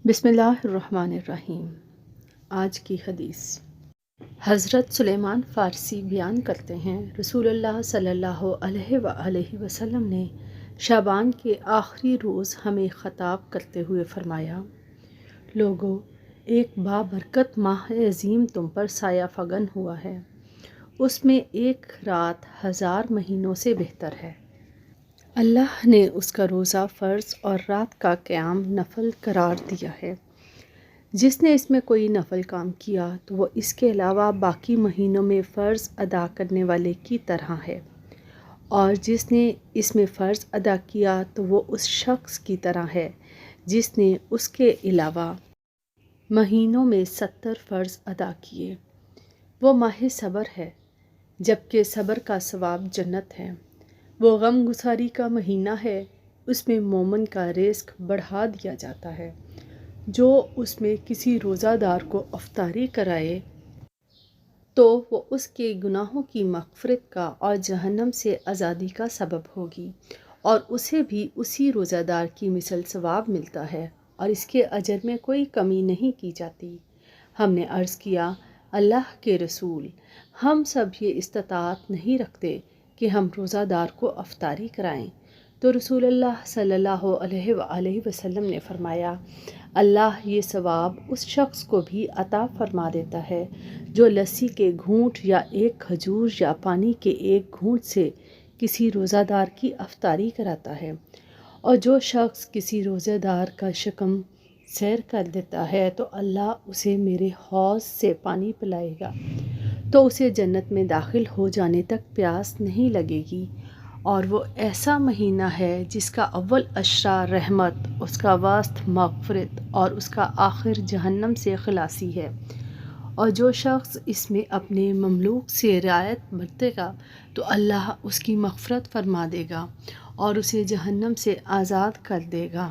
بسم اللہ الرحمن الرحیم۔ آج کی حدیث حضرت سلیمان فارسی بیان کرتے ہیں، رسول اللہ صلی اللہ علیہ وآلہ وسلم نے شعبان کے آخری روز ہمیں خطاب کرتے ہوئے فرمایا، لوگو، ایک بابرکت ماہ عظیم تم پر سایہ فگن ہوا ہے، اس میں ایک رات 1000 مہینوں سے بہتر ہے۔ اللہ نے اس کا روزہ فرض اور رات کا قیام نفل قرار دیا ہے۔ جس نے اس میں کوئی نفل کام کیا تو وہ اس کے علاوہ باقی مہینوں میں فرض ادا کرنے والے کی طرح ہے، اور جس نے اس میں فرض ادا کیا تو وہ اس شخص کی طرح ہے جس نے اس کے علاوہ مہینوں میں 70 فرض ادا کیے۔ وہ ماہ صبر ہے، جبکہ صبر کا ثواب جنت ہے۔ وہ غم گساری کا مہینہ ہے، اس میں مومن کا رزق بڑھا دیا جاتا ہے۔ جو اس میں کسی روزہ دار کو افطاری کرائے تو وہ اس کے گناہوں کی مغفرت کا اور جہنم سے آزادی کا سبب ہوگی، اور اسے بھی اسی روزہ دار کی مثل ثواب ملتا ہے، اور اس کے اجر میں کوئی کمی نہیں کی جاتی۔ ہم نے عرض کیا، اللہ کے رسول، ہم سب یہ استطاعت نہیں رکھتے کہ ہم روزہ دار کو افطاری کرائیں، تو رسول اللہ صلی اللہ علیہ وآلہ وسلم نے فرمایا، اللہ یہ ثواب اس شخص کو بھی عطا فرما دیتا ہے جو لسی کے گھونٹ یا ایک کھجور یا پانی کے ایک گھونٹ سے کسی روزہ دار کی افطاری کراتا ہے، اور جو شخص کسی روزہ دار کا شکم سیر کر دیتا ہے تو اللہ اسے میرے حوض سے پانی پلائے گا، تو اسے جنت میں داخل ہو جانے تک پیاس نہیں لگے گی۔ اور وہ ایسا مہینہ ہے جس کا اول عشرہ رحمت، اس کا وسط مغفرت اور اس کا آخر جہنم سے خلاصی ہے، اور جو شخص اس میں اپنے مملوک سے رعایت برتے گا تو اللہ اس کی مغفرت فرما دے گا اور اسے جہنم سے آزاد کر دے گا۔